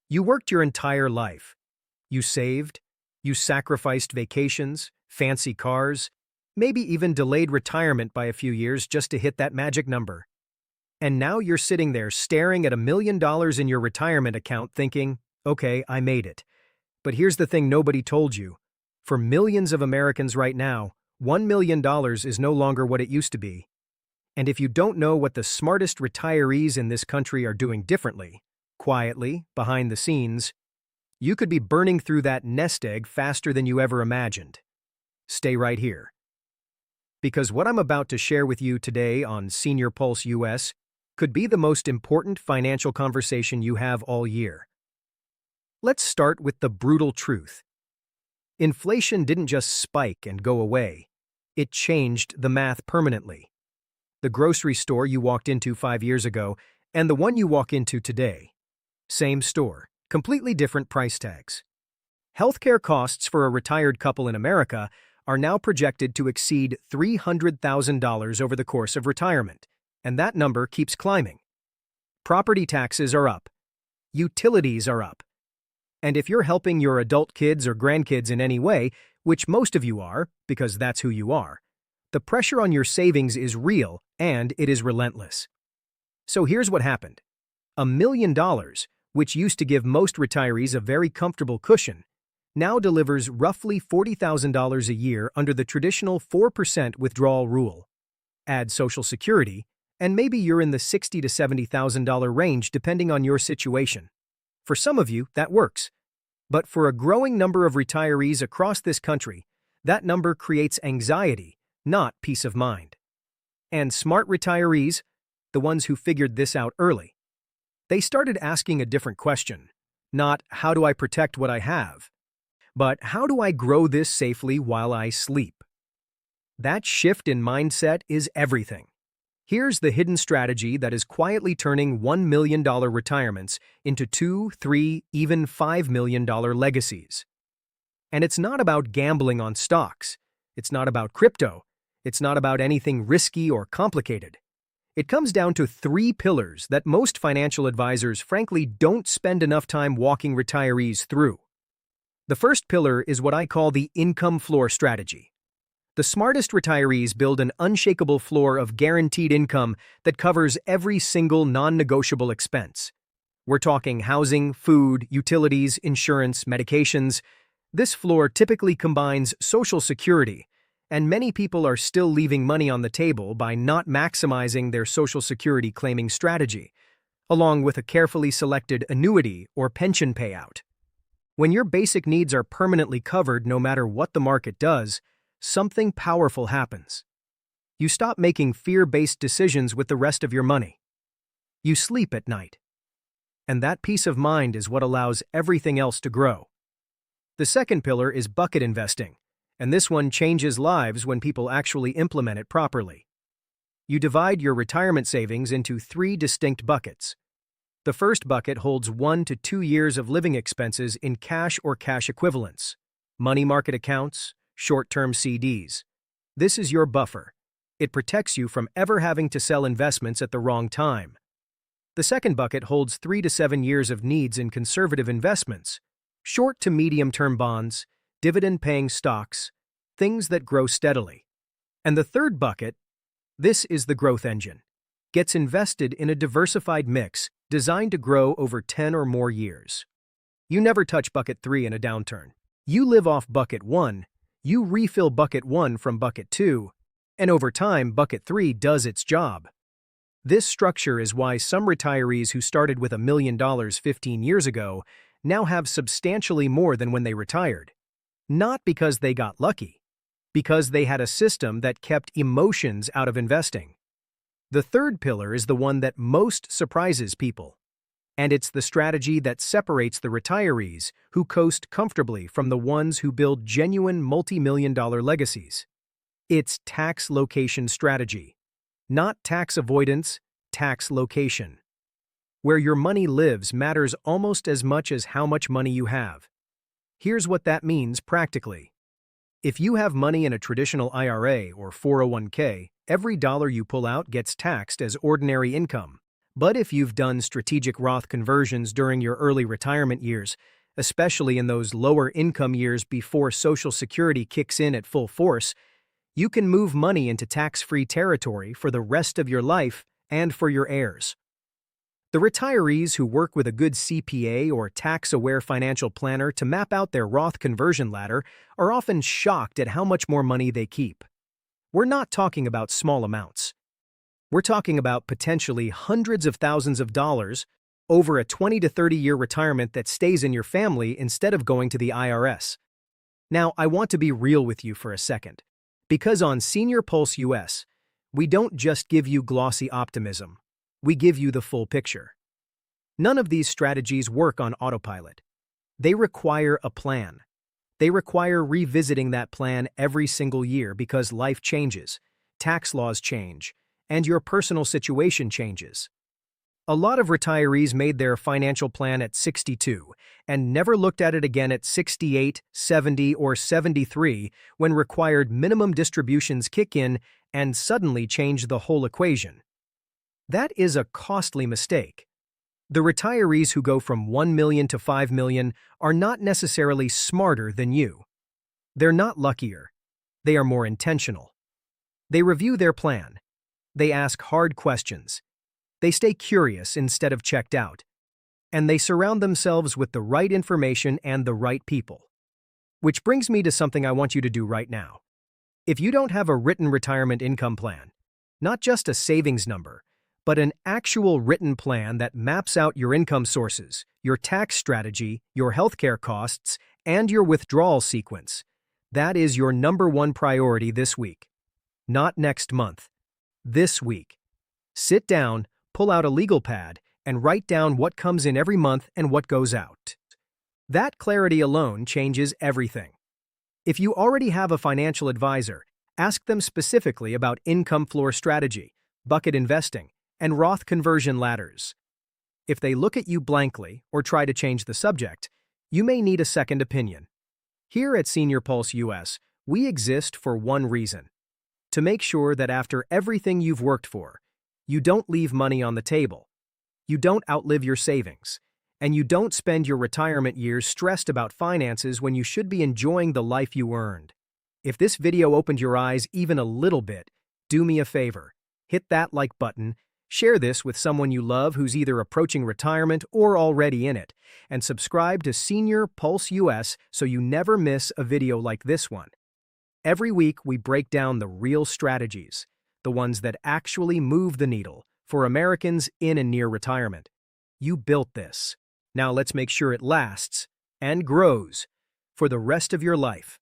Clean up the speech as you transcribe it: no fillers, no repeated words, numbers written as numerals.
You worked your entire life. You saved, you sacrificed vacations, fancy cars, maybe even delayed retirement by a few years just to hit that magic number. And now you're sitting there staring at $1 million in your retirement account thinking, okay, I made it. But here's the thing nobody told you. For millions of Americans right now, $1 million is no longer what it used to be. And if you don't know what the smartest retirees in this country are doing differently, quietly, behind the scenes, you could be burning through that nest egg faster than you ever imagined. Stay right here. Because what I'm about to share with you today on Senior Pulse US could be the most important financial conversation you have all year. Let's start with the brutal truth. Inflation didn't just spike and go away. It changed the math permanently. The grocery store you walked into 5 years ago and the one you walk into today. Same store, completely different price tags. Healthcare costs for a retired couple in America are now projected to exceed $300,000 over the course of retirement, and that number keeps climbing. Property taxes are up. Utilities are up. And if you're helping your adult kids or grandkids in any way, which most of you are, because that's who you are, the pressure on your savings is real and it is relentless. So here's what happened. $1 million, which used to give most retirees a very comfortable cushion, now delivers roughly $40,000 a year under the traditional 4% withdrawal rule. Add Social Security, and maybe you're in the $60,000 to $70,000 range depending on your situation. For some of you, that works. But for a growing number of retirees across this country, that number creates anxiety, not peace of mind. And smart retirees, the ones who figured this out early, they started asking a different question. Not, how do I protect what I have? But how do I grow this safely while I sleep? That shift in mindset is everything. Here's the hidden strategy that is quietly turning $1 million retirements into $2, $3, even $5 million legacies. And it's not about gambling on stocks. It's not about crypto. It's not about anything risky or complicated. It comes down to 3 pillars that most financial advisors frankly don't spend enough time walking retirees through. The first pillar is what I call the income floor strategy. The smartest retirees build an unshakable floor of guaranteed income that covers every single non-negotiable expense. We're talking housing, food, utilities, insurance, medications. This floor typically combines Social Security, and many people are still leaving money on the table by not maximizing their Social Security claiming strategy, along with a carefully selected annuity or pension payout. When your basic needs are permanently covered no matter what the market does, something powerful happens. You stop making fear-based decisions with the rest of your money. You sleep at night. And that peace of mind is what allows everything else to grow. The second pillar is bucket investing, and this one changes lives when people actually implement it properly. You divide your retirement savings into 3 distinct buckets. The first bucket holds 1 to 2 years of living expenses in cash or cash equivalents, money market accounts, short-term CDs. This is your buffer. It protects you from ever having to sell investments at the wrong time. The second bucket holds 3 to 7 years of needs in conservative investments, short to medium-term bonds, dividend-paying stocks, things that grow steadily. And the third bucket, this is the growth engine, gets invested in a diversified mix designed to grow over 10 or more years. You never touch bucket 3 in a downturn. You live off bucket 1, you refill bucket 1 from bucket 2, and over time, bucket 3 does its job. This structure is why some retirees who started with $1 million 15 years ago now have substantially more than when they retired. Not because they got lucky, because they had a system that kept emotions out of investing. The third pillar is the one that most surprises people. And it's the strategy that separates the retirees who coast comfortably from the ones who build genuine multi-million-dollar legacies. It's tax location strategy. Not tax avoidance, tax location. Where your money lives matters almost as much as how much money you have. Here's what that means practically. If you have money in a traditional IRA or 401k, every dollar you pull out gets taxed as ordinary income. But if you've done strategic Roth conversions during your early retirement years, especially in those lower income years before Social Security kicks in at full force, you can move money into tax-free territory for the rest of your life and for your heirs. The retirees who work with a good CPA or tax-aware financial planner to map out their Roth conversion ladder are often shocked at how much more money they keep. We're not talking about small amounts. We're talking about potentially hundreds of thousands of dollars over a 20 to 30-year retirement that stays in your family instead of going to the IRS. Now, I want to be real with you for a second, because on Senior Pulse US, we don't just give you glossy optimism. We give you the full picture. None of these strategies work on autopilot. They require a plan. They require revisiting that plan every single year because life changes, tax laws change, and your personal situation changes. A lot of retirees made their financial plan at 62 and never looked at it again at 68, 70, or 73 when required minimum distributions kick in and suddenly change the whole equation. That is a costly mistake. The retirees who go from 1 million to 5 million are not necessarily smarter than you. They're not luckier. They are more intentional. They review their plan. They ask hard questions. They stay curious instead of checked out. And they surround themselves with the right information and the right people. Which brings me to something I want you to do right now. If you don't have a written retirement income plan, not just a savings number, but an actual written plan that maps out your income sources, your tax strategy, your healthcare costs, and your withdrawal sequence, that is your number one priority this week. Not next month. This week. Sit down, pull out a legal pad, and write down what comes in every month and what goes out. That clarity alone changes everything. If you already have a financial advisor, ask them specifically about income floor strategy, bucket investing, and Roth conversion ladders. If they look at you blankly or try to change the subject, you may need a second opinion. Here at Senior Pulse US, we exist for one reason: to make sure that after everything you've worked for, you don't leave money on the table, you don't outlive your savings, and you don't spend your retirement years stressed about finances when you should be enjoying the life you earned. If this video opened your eyes even a little bit, do me a favor, hit that like button, share this with someone you love who's either approaching retirement or already in it, and subscribe to Senior Pulse US so you never miss a video like this one. Every week, we break down the real strategies, the ones that actually move the needle for Americans in and near retirement. You built this. Now let's make sure it lasts and grows for the rest of your life.